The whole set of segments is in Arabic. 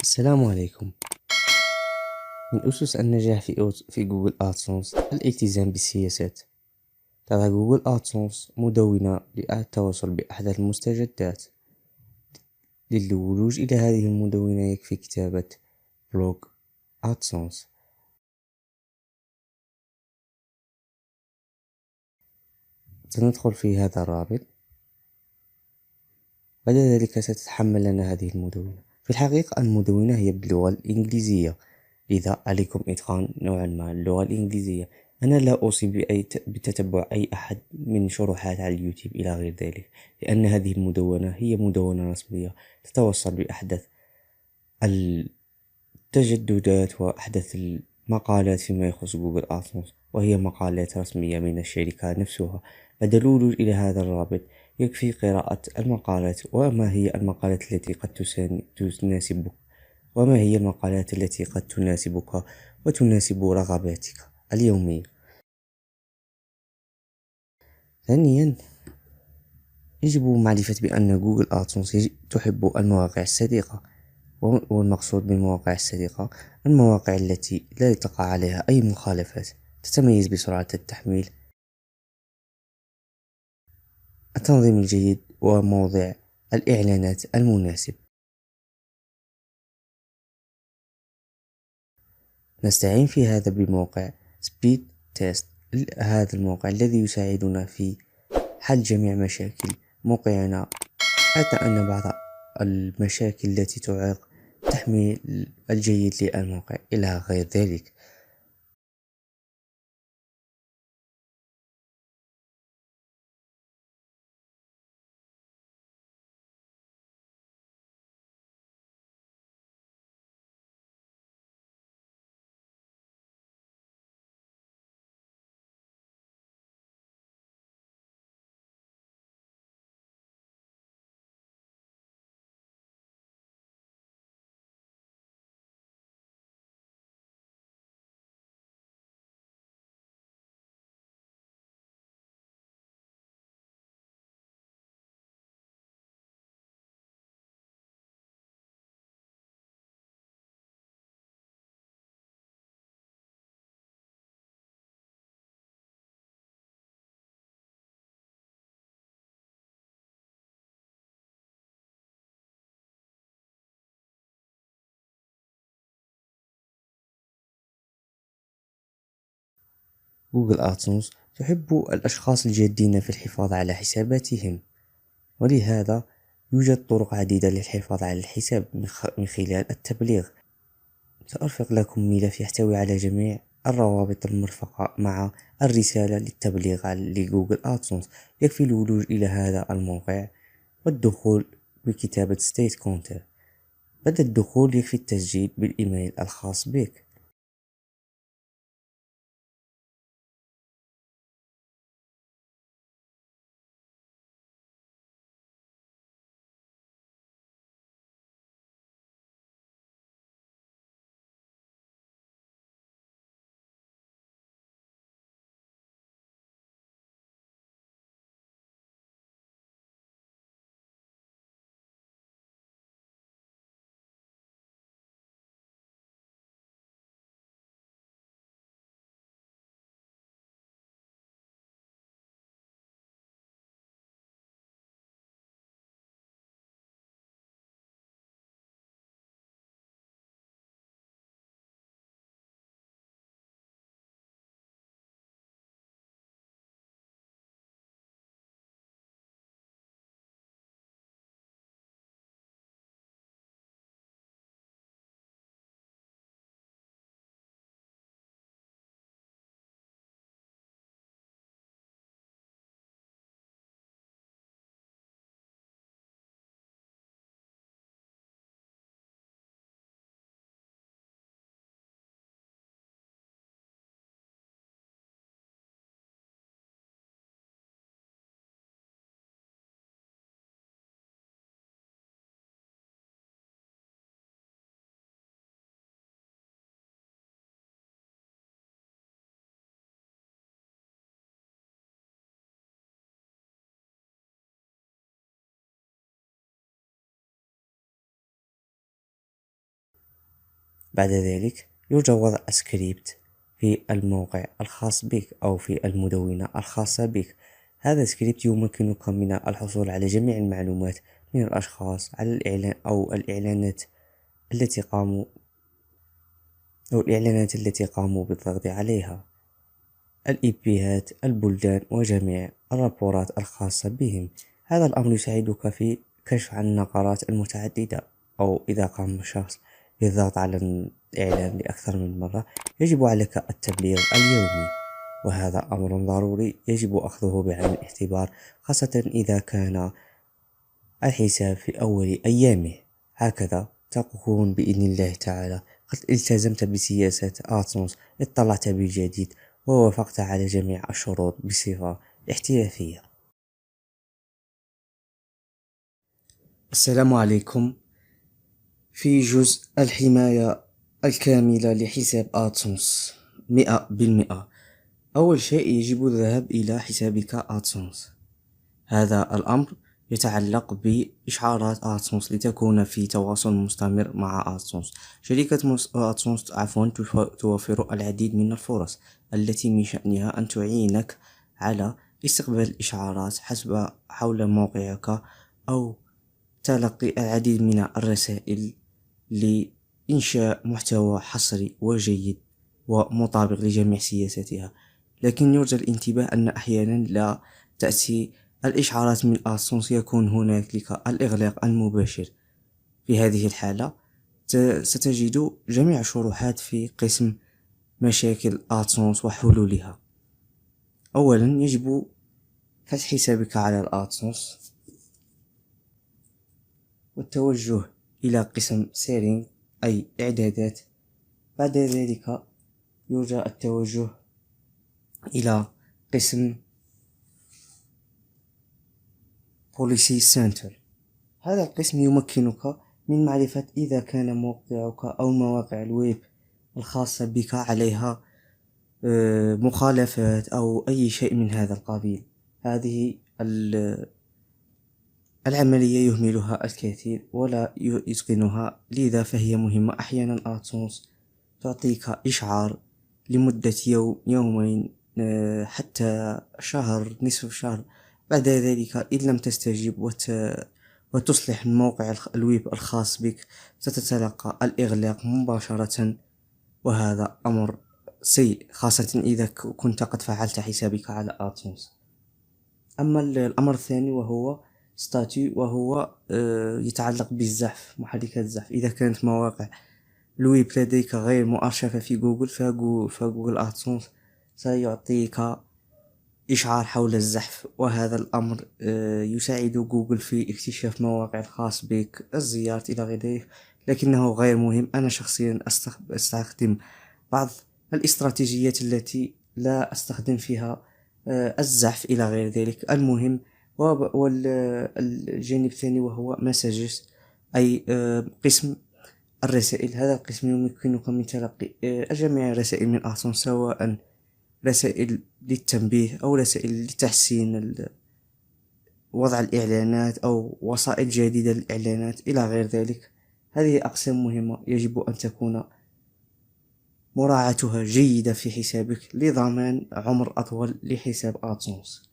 السلام عليكم. من أسس النجاح في جوجل آدسونس الالتزام بالسياسات. تضع جوجل آدسونس مدونة للتواصل بأحدث المستجدات. للولوج إلى هذه المدونة يكفي كتابة بلوج آدسونس. سندخل في هذا الرابط. بعد ذلك ستتحمل لنا هذه المدونة. في الحقيقة المدونة هي باللغة الإنجليزية، لذا عليكم إتقان نوعا ما اللغة الإنجليزية. أنا لا أوصي بتتبع أي أحد من شروحات على اليوتيوب إلى غير ذلك، لأن هذه المدونة هي مدونة رسمية تتوصل بأحدث التجددات وأحدث المقالات فيما يخص جوجل آدسونس، وهي مقالات رسمية من الشركة نفسها. بعد الوصول إلى هذا الرابط يكفي قراءة المقالات، وما هي المقالات التي قد تناسبك، وما هي المقالات التي قد تناسبك وتناسب رغباتك اليومية. ثانيا، يجب معرفة بأن جوجل آدسونس تحب المواقع الصديقة. والمقصود بالمواقع الصديقة المواقع التي لا تقع عليها أي مخالفات، تتميز بسرعة التحميل، التنظيم الجيد، وموضع الإعلانات المناسب. نستعين في هذا بموقع سبيد تيست. هذا الموقع الذي يساعدنا في حل جميع مشاكل موقعنا، حتى أن بعض المشاكل التي تعيق التحميل الجيد للموقع إلى غير ذلك. جوجل آدسونس تحب الأشخاص الجادين في الحفاظ على حساباتهم، ولهذا يوجد طرق عديدة للحفاظ على الحساب من خلال التبليغ. سأرفق لكم ملف يحتوي على جميع الروابط المرفقة مع الرسالة للتبليغ لجوجل آدسونس. يكفي الولوج إلى هذا الموقع والدخول بكتابة ستيت كونتر. بعد الدخول يكفي التسجيل بالإيميل الخاص بك. بعد ذلك يرجى وضع سكريبت في الموقع الخاص بك أو في المدونة الخاصة بك. هذا السكريبت يمكنك من الحصول على جميع المعلومات من الأشخاص على الإعلان أو الإعلانات التي قاموا بالضغط عليها، الإيبيات، البلدان، وجميع الرابورات الخاصة بهم. هذا الأمر يساعدك في كشف عن النقرات المتعددة، أو إذا قام الشخص بالضغط على الإعلان لأكثر من مرة يجب عليك التبليغ اليومي، وهذا أمر ضروري يجب أخذه بعين الاعتبار، خاصة إذا كان الحساب في أول أيامه. هكذا تكون بإذن الله تعالى قد التزمت بسياسة آتونس، اطلعت بالجديد، ووافقت على جميع الشروط بصفة احترافية. السلام عليكم. في جزء الحماية الكاملة لحساب آتونس 100%. أول شيء يجب الذهاب إلى حسابك آتونس. هذا الأمر يتعلق بإشعارات آتونس لتكون في تواصل مستمر مع آتونس. شركة آتونس توفر العديد من الفرص التي من شأنها أن تعينك على استقبال الإشعارات حول موقعك، أو تلقي العديد من الرسائل لإنشاء محتوى حصري وجيد ومطابق لجميع سياساتها. لكن يرجى الانتباه أن أحيانا لا تأتي الإشعارات من آتونس، يكون هنالك الإغلاق المباشر. في هذه الحالة ستجد جميع الشروحات في قسم مشاكل آتونس وحلولها. أولا يجب فتح حسابك على الآتونس والتوجه إلى قسم سيرينج أي إعدادات. بعد ذلك يرجى التوجه إلى قسم بوليسي سنتر. هذا القسم يمكنك من معرفة إذا كان موقعك أو مواقع الويب الخاصة بك عليها مخالفات أو أي شيء من هذا القبيل. هذه العملية يهملها الكثير ولا يتقنها، لذا فهي مهمة. أحيانا آتونس تعطيك إشعار لمدة يومين حتى شهر، نصف شهر. بعد ذلك إن لم تستجب وتصلح موقع الويب الخاص بك ستتلقى الإغلاق مباشرة، وهذا أمر سيء خاصة إذا كنت قد فعلت حسابك على آتونس. أما الأمر الثاني وهو ستاتي، وهو يتعلق بالزحف، محركات الزحف. إذا كانت مواقع الويب لديك غير مؤرشفة في جوجل، فجوجل آتونس سيعطيك إشعار حول الزحف، وهذا الأمر يساعد جوجل في اكتشاف مواقع الخاص بك، الزيارة إلى غير ذلك، لكنه غير مهم. أنا شخصيا أستخدم بعض الاستراتيجيات التي لا أستخدم فيها الزحف إلى غير ذلك. المهم والجانب الثاني وهو مسجز أي قسم الرسائل. هذا القسم يمكنك من تلقي جميع الرسائل من آتونس، سواء رسائل للتنبيه أو رسائل لتحسين وضع الإعلانات أو وسائل جديدة للإعلانات إلى غير ذلك. هذه أقسام مهمة يجب أن تكون مراعاتها جيدة في حسابك لضمان عمر أطول لحساب آتونس.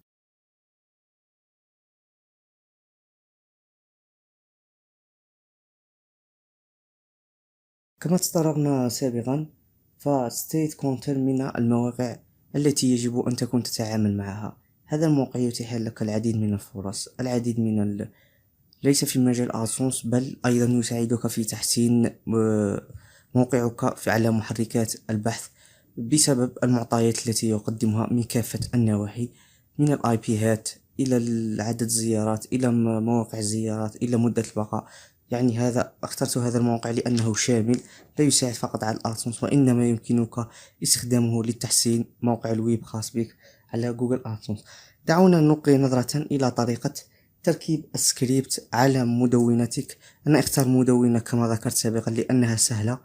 كما تطرقنا سابقا، فستيت كونتر من المواقع التي يجب أن تكون تتعامل معها. هذا الموقع يتيح لك العديد من الفرص، العديد من ليس في مجال آتونس، بل أيضا يساعدك في تحسين موقعك على محركات البحث بسبب المعطيات التي يقدمها من كافة النواحي، من الآي بيات إلى عدد الزيارات إلى مواقع الزيارات إلى مدة البقاء. يعني اخترت هذا الموقع لأنه شامل، لا يساعد فقط على آتونس، وإنما يمكنك استخدامه لتحسين موقع الويب خاص بك على جوجل آتونس. دعونا نلقي نظرة إلى طريقة تركيب السكريبت على مدونتك. أنا اختار مدونة كما ذكرت سابقا لأنها سهلة،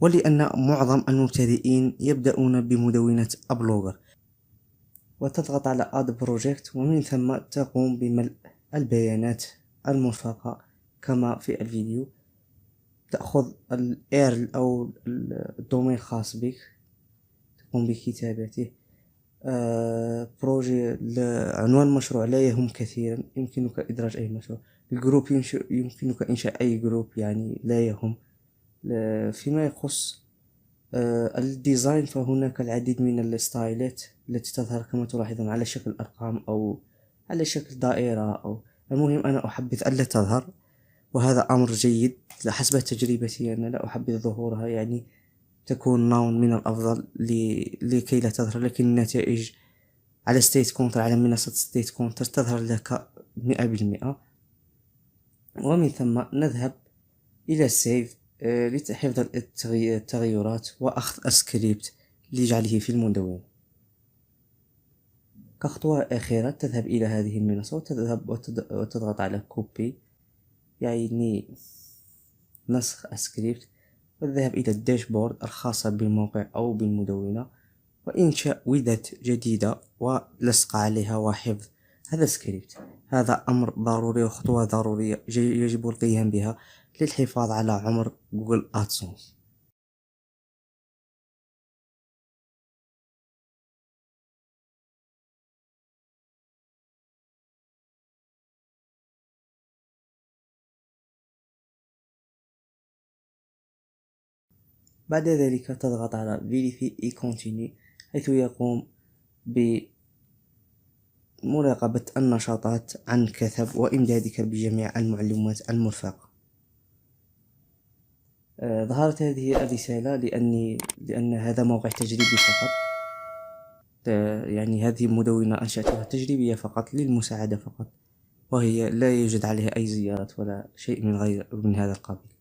ولأن معظم المبتدئين يبدأون بمدونة أبلوغر. وتضغط على Add Project، ومن ثم تقوم بملء البيانات المرفقة كما في الفيديو. تأخذ الإيرل أو الدومين الخاص بك، تقوم بكتابته. بروجي عنوان مشروع لا يهم كثيرا، يمكنك إدراج أي مشروع. الجروب يمكنك إنشاء أي جروب، يعني لا يهم. فيما يخص الديزاين، فهناك العديد من الستايلات التي تظهر كما تلاحظون على شكل أرقام أو على شكل دائرة، أو المهم أنا أحبذ ألا تظهر، وهذا أمر جيد. حسب تجربتي أنا لا أحبذ ظهورها، يعني تكون نون من الأفضل لكي لا تظهر، لكن النتائج على ستيت كونتر، على منصة ستيت كونتر تظهر لك 100%. ومن ثم نذهب إلى السيف لحفظ التغيرات وأخذ السكريبت لجعله في المدونة. كخطوة أخيرة تذهب إلى هذه المنصة وتضغط على كوبي، يعني نسخ السكريبت، والذهاب إلى الداشبورد الخاصة بالموقع أو بالمدونة، وإنشاء ويدات جديدة ولصق عليها وحفظ هذا السكريبت. هذا أمر ضروري وخطوة ضرورية يجب القيام بها للحفاظ على عمر جوجل أدسنس. بعد ذلك تضغط على Verify et Continue، حيث يقوم بمراقبة النشاطات عن كثب وإمدادك بجميع المعلومات المرفقة. ظهرت هذه الرسالة لأن هذا موقع تجريبي فقط. يعني هذه المدونة أنشأتها تجريبية فقط للمساعدة فقط، وهي لا يوجد عليها أي زيارات ولا شيء من هذا القبيل.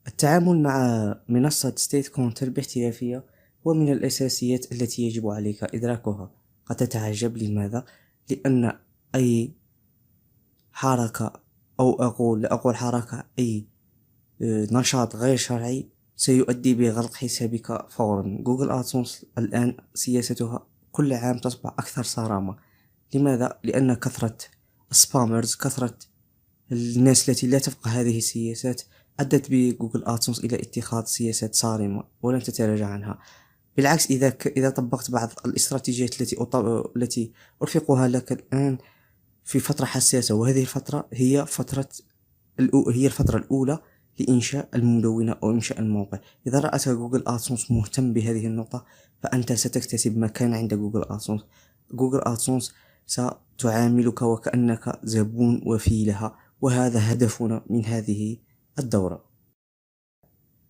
التعامل مع منصة ستيت كونتر باحترافية هو من الأساسيات التي يجب عليك إدراكها. قد تتعجب لماذا؟ لأن أي حركة، أو لا أقول حركة، أي نشاط غير شرعي سيؤدي بغلق حسابك فورا. جوجل أدسنس الآن سياستها كل عام تصبح أكثر صرامة. لماذا؟ لأن كثرة السبامرز، كثرة الناس التي لا تفقه هذه السياسات، أدت بجوجل أدسنس إلى اتخاذ سياسات صارمة ولن تتراجع عنها. بالعكس، إذا طبقت بعض الاستراتيجيات التي أرفقها لك الآن في فترة حساسة، وهذه الفترة هي الفترة الأولى لإنشاء المدونة أو إنشاء الموقع. إذا رأت جوجل أدسنس مهتم بهذه النقطة، فأنت ستكتسب مكان عند جوجل أدسنس. جوجل أدسنس ستعاملك وكأنك زبون وفي لها، وهذا هدفنا من هذه الدورة.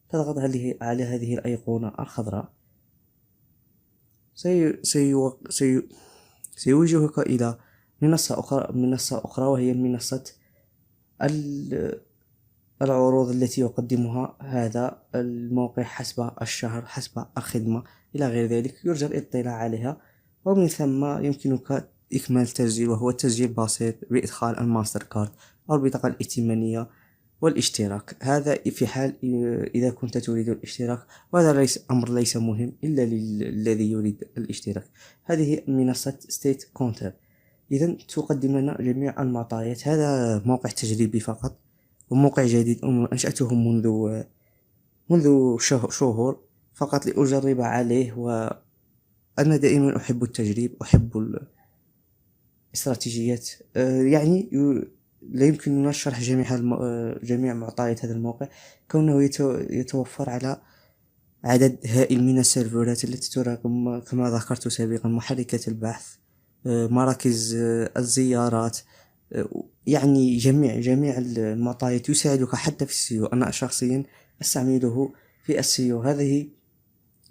تضغط على هذه الأيقونة الخضراء، سيوجهك إلى منصة أخرى، وهي منصة العروض التي يقدمها هذا الموقع حسب الشهر، حسب الخدمة إلى غير ذلك. يرجى الاطلاع عليها، ومن ثم يمكنك إكمال التسجيل، وهو تسجيل بسيط بإدخال الماستر كارد أو البطاقة الائتمانية والاشتراك. هذا في حال إذا كنت تريد الاشتراك، وهذا أمر ليس مهم إلا للذي يريد الاشتراك. هذه منصة ستيت كونتر إذن تقدم لنا جميع المعطيات. هذا موقع تجريبي فقط، وموقع جديد أنشأته منذ شهور فقط لأجرب عليه. وأنا دائما أحب التجريب، أحب الاستراتيجيات. يعني لا يمكننا شرح جميع معطيات هذا الموقع، كونه يتوفر على عدد هائل من السيرفرات التي تراكم كما ذكرت سابقا، محركات البحث، مراكز الزيارات، يعني جميع المعطيات يساعدك حتى في السيو. أنا شخصيا أستعمله في السيو. هذه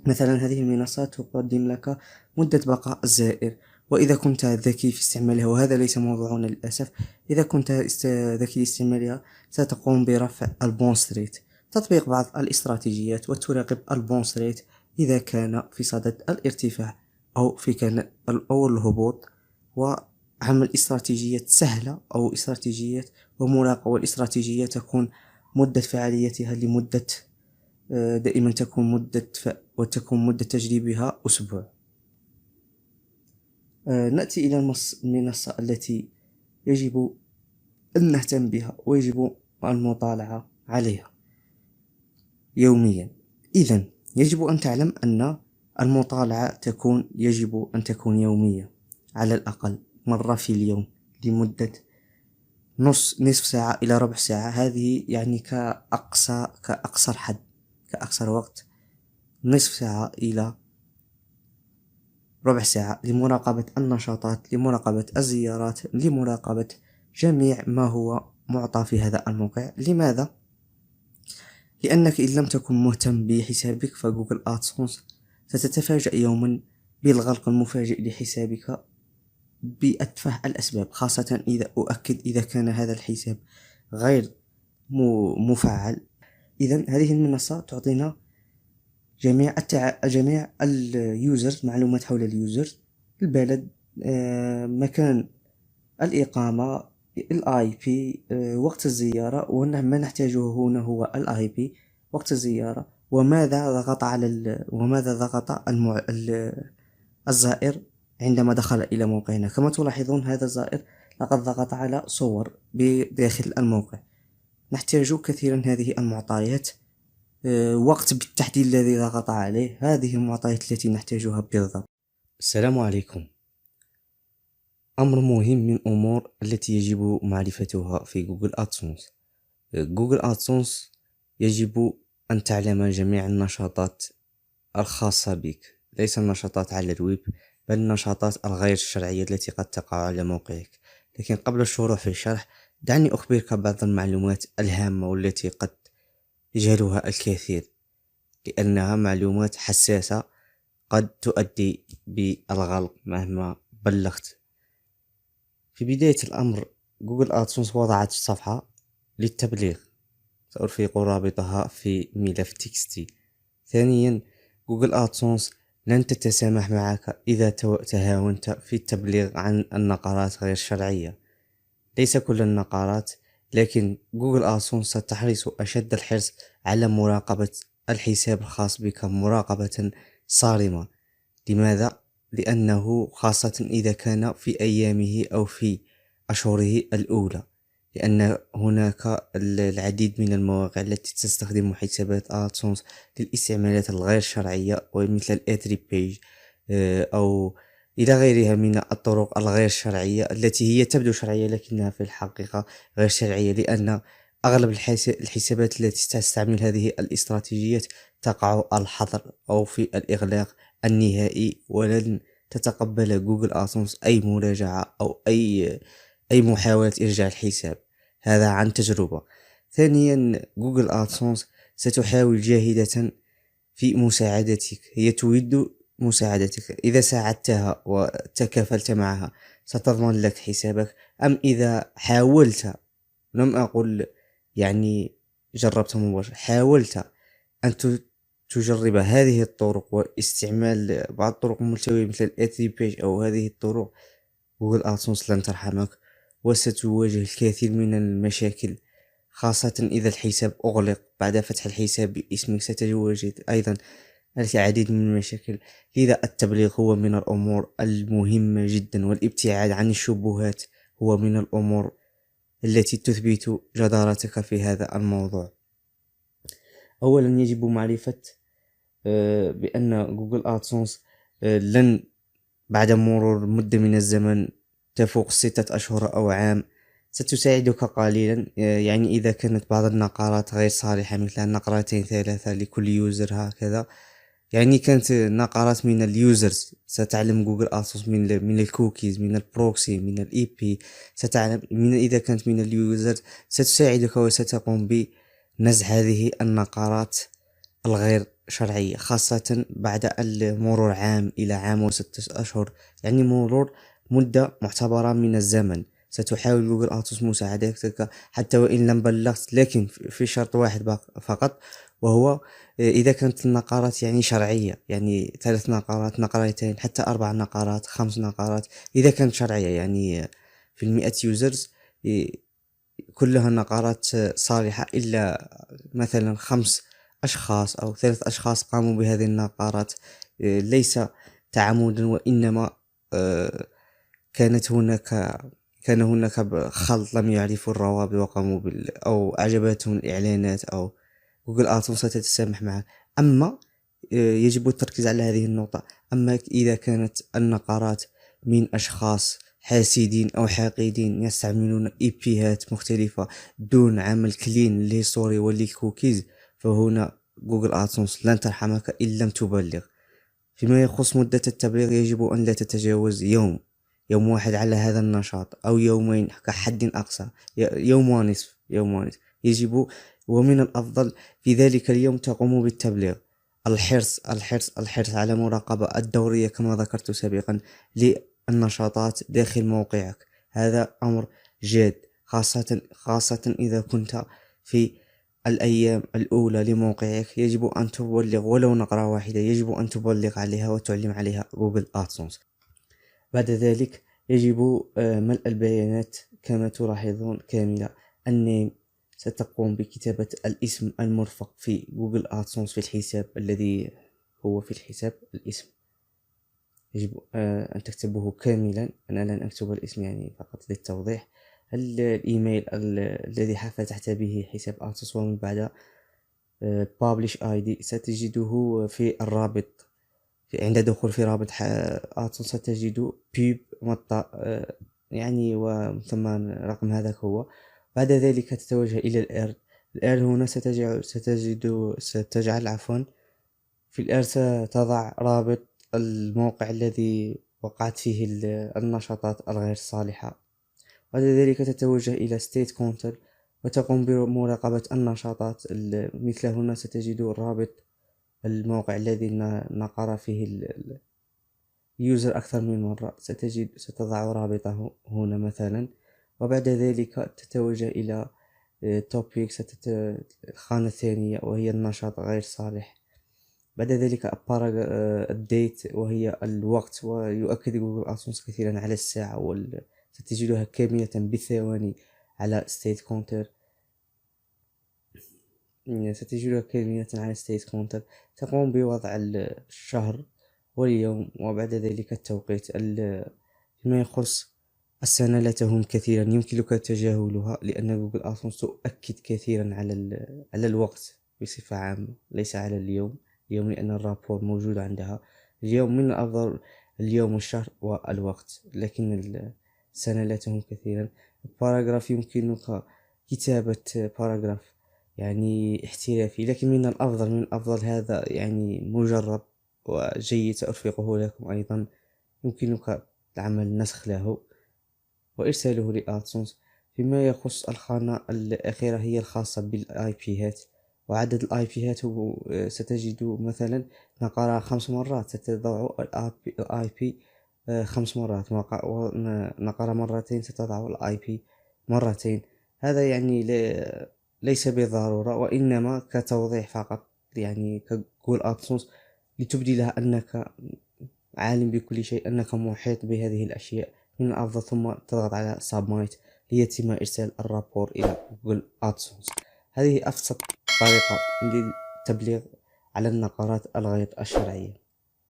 المنصات تقدم لك مدة بقاء الزائر، وإذا كنت ذكي في استعمالها، وهذا ليس موضوعنا للأسف، إذا كنت ذكي لاستعمالها ستقوم برفع البونس ريت، تطبيق بعض الاستراتيجيات وتراقب البونس ريت إذا كان في صدد الارتفاع أو الهبوط، وعمل استراتيجيات سهلة أو استراتيجيات ومراقبة. والاستراتيجية تكون مدة فعاليتها لمدة دائما وتكون مدة تجريبها أسبوع. نأتي إلى المنصة التي يجب أن نهتم بها ويجب المطالعة عليها. يوميا. إذن يجب أن تعلم أن المطالعة يجب أن تكون يومية، على الأقل مرة في اليوم لمدة نصف ساعة إلى ربع ساعة. هذه يعني كأقصر حد، كأقصر وقت نصف ساعة إلى ربع ساعة لمراقبة النشاطات، لمراقبة الزيارات، لمراقبة جميع ما هو معطى في هذا الموقع. لماذا؟ لأنك إن لم تكن مهتم بحسابك فجوجل آدسونس ستتفاجأ يوما بالغلق المفاجئ لحسابك بأتفه الأسباب، خاصة إذا كان هذا الحساب غير مفعل. إذن هذه المنصة تعطينا جميع اليوزرز، معلومات حول اليوزرز، البلد، مكان الإقامة، الاي بي، وقت الزيارة، وما نحتاجه هنا هو الاي بي، وقت الزيارة، وماذا ضغط الزائر عندما دخل إلى موقعنا. كما تلاحظون هذا الزائر لقد ضغط على صور بداخل الموقع. نحتاج كثيرا هذه المعطيات، وقت بالتحديد الذي ضغط عليه، هذه المعطيات التي نحتاجها بالضبط. السلام عليكم. أمر مهم من أمور التي يجب معرفتها في جوجل آدسونس. جوجل آدسونس يجب أن تعلم جميع النشاطات الخاصة بك، ليس النشاطات على الويب بل النشاطات الغير الشرعية التي قد تقع على موقعك. لكن قبل الشروع في الشرح دعني أخبرك بعض المعلومات الهامة والتي قد يجهلها الكثير، لأنها معلومات حساسة قد تؤدي بالغلق مهما بلغت. في بداية الأمر جوجل آدسونس وضعت صفحة للتبليغ، سأرفق رابطها في ملف تكستي. ثانيا، جوجل آدسونس لن تتسامح معك إذا تهاونت في التبليغ عن النقرات غير الشرعية. ليس كل النقرات، لكن جوجل آدسونس ستحرص أشد الحرص على مراقبة الحساب الخاص بك مراقبة صارمة. لماذا؟ لأنه خاصة إذا كان في أيامه أو في أشهره الأولى، لأن هناك العديد من المواقع التي تستخدم حسابات آدسونس للاستعمالات الغير شرعية، ومثل الإيثري بيج أو إلى غيرها من الطرق الغير شرعية التي هي تبدو شرعية لكنها في الحقيقة غير شرعية، لأن أغلب الحسابات التي تستعمل هذه الاستراتيجيات تقع الحظر أو في الإغلاق النهائي، ولن تتقبل جوجل آدسونس أي مراجعة أو أي محاولة إرجاع الحساب، هذا عن تجربة. ثانيا، جوجل آدسونس ستحاول جاهدة في مساعدتك، هي تود مساعدتك. إذا ساعدتها وتكافلت معها ستضمن لك حسابك. أم إذا حاولت، لم أقل يعني جربت مباشرة، حاولت أن تجرب هذه الطرق واستعمال بعض الطرق الملتوية مثل الإيثري بيج أو هذه الطرق، جوجل آدسونس لن ترحمك وستواجه الكثير من المشاكل، خاصة إذا الحساب أغلق. بعد فتح الحساب باسمك ستواجه أيضا العديد من المشاكل. لذا التبليغ هو من الأمور المهمة جدا، والابتعاد عن الشبهات هو من الأمور التي تثبت جدارتك في هذا الموضوع. أولا يجب معرفة بأن جوجل آدسونس لن بعد مرور مدة من الزمن تفوق 6 أشهر أو عام ستساعدك قليلا. يعني إذا كانت بعض النقرات غير صالحة مثل 2-3 لكل يوزر هكذا، يعني كانت نقرات من اليوزرز، ستعلم جوجل آدسونس من الكوكيز، من البروكسي، من الاي بي، ستعلم إذا كانت من اليوزرز ستساعدك وستقوم بنزع هذه النقرات الغير شرعية، خاصة بعد المرور عام إلى عام و6 أشهر، يعني مرور مدة معتبرة من الزمن. ستحاول جوجل آدسونس مساعدتك حتى وإن لم بلغت، لكن في شرط واحد فقط، وهو إذا كانت النقرات يعني شرعية، يعني 3 نقرات، نقرتين، حتى 4 نقرات، 5 نقرات، إذا كانت شرعية، يعني في 100 يوزرز كلها نقرات صالحة، إلا مثلا 5 أشخاص أو 3 أشخاص قاموا بهذه النقرات ليس تعمدا، وإنما كان هناك خلط، لم يعرفوا الروابط وقاموا أو أعجبتهم الإعلانات أو جوجل آدسونس ستتسامح معك. أما يجب التركيز على هذه النقطة. أما إذا كانت النقرات من أشخاص حاسدين أو حاقدين يستعملون إيبيهات مختلفة دون عمل كلين للهيستوري وللكوكيز، فهنا جوجل آدسونس لن ترحمك إن لم تبلغ. فيما يخص مدة التبليغ يجب أن لا تتجاوز يوم واحد على هذا النشاط، أو يومين كحد أقصى، يوم ونصف، يجب. ومن الأفضل في ذلك اليوم تقوم بالتبليغ. الحرص على مراقبة الدورية كما ذكرت سابقا للنشاطات داخل موقعك، هذا أمر جاد، خاصة إذا كنت في الأيام الأولى لموقعك. يجب أن تبلغ ولو نقرة واحدة، يجب أن تبلغ عليها وتعلم عليها جوجل آدسونس. بعد ذلك يجب ملء البيانات كما تلاحظون كاملة. النيم، ستقوم بكتابة الاسم المرفق في جوجل آدسونس في الحساب الذي هو في الحساب. الاسم يجب أن تكتبه كاملا، أنا لن أكتب الاسم يعني فقط للتوضيح. الإيميل الذي فتحت به حساب آدسونس، ومن بعد Publish ID ستجده في الرابط. عند دخول في رابط آدسونس ستجد بيب يعني وثم رقم هذاك هو. بعد ذلك تتوجه إلى الإيرن هنا ستجعل في الإيرن ستضع رابط الموقع الذي وقعت فيه النشاطات الغير صالحة. بعد ذلك تتوجه إلى State Counter وتقوم بمراقبة النشاطات. مثل هنا ستجد رابط الموقع الذي نقر فيه اليوزر أكثر من مرة، ستضع رابطه هنا مثلا. وبعد ذلك تتوجه إلى Topics، الخانة الثانية وهي النشاط غير صالح. بعد ذلك الديت وهي الوقت، ويؤكد جوجل آدسونس كثيرا على الساعة، ستجدها كاملة بالثواني على State Counter. ستجدها كاملة على State Counter. تقوم بوضع الشهر واليوم وبعد ذلك التوقيت. فيما يخص السنة لا تهم كثيرا، يمكنك تجاهلها، لأن جوجل آدسونس تؤكد كثيرا على الوقت بصفة عامة، ليس على اليوم، لأن الرابور موجود عندها. اليوم من الأفضل اليوم والشهر والوقت، لكن السنة لا تهم كثيرا. باراجراف، يمكنك كتابة باراجراف يعني احترافي، لكن من الأفضل هذا يعني مجرب وجيد، سأرفقه لكم أيضا. يمكنك عمل نسخ له وإرساله لآدسونس. فيما يخص الخانة الأخيرة هي الخاصة بالآي بيات وعدد الآي بيات، ستجد مثلا نقر 5 مرات، ستضع الآي بي 5 مرات، نقر مرتين ستضع الآي بي مرتين. هذا يعني ليس بالضرورة، وإنما كتوضيح فقط، يعني كجوجل آدسونس لتبدي لها أنك عالم بكل شيء، أنك محيط بهذه الأشياء. من الأفضل ثم تضغط على Submit ليتم إرسال الرابور إلى جوجل آدسونس. هذه أبسط طريقة للتبليغ على النقرات الغير الشرعية.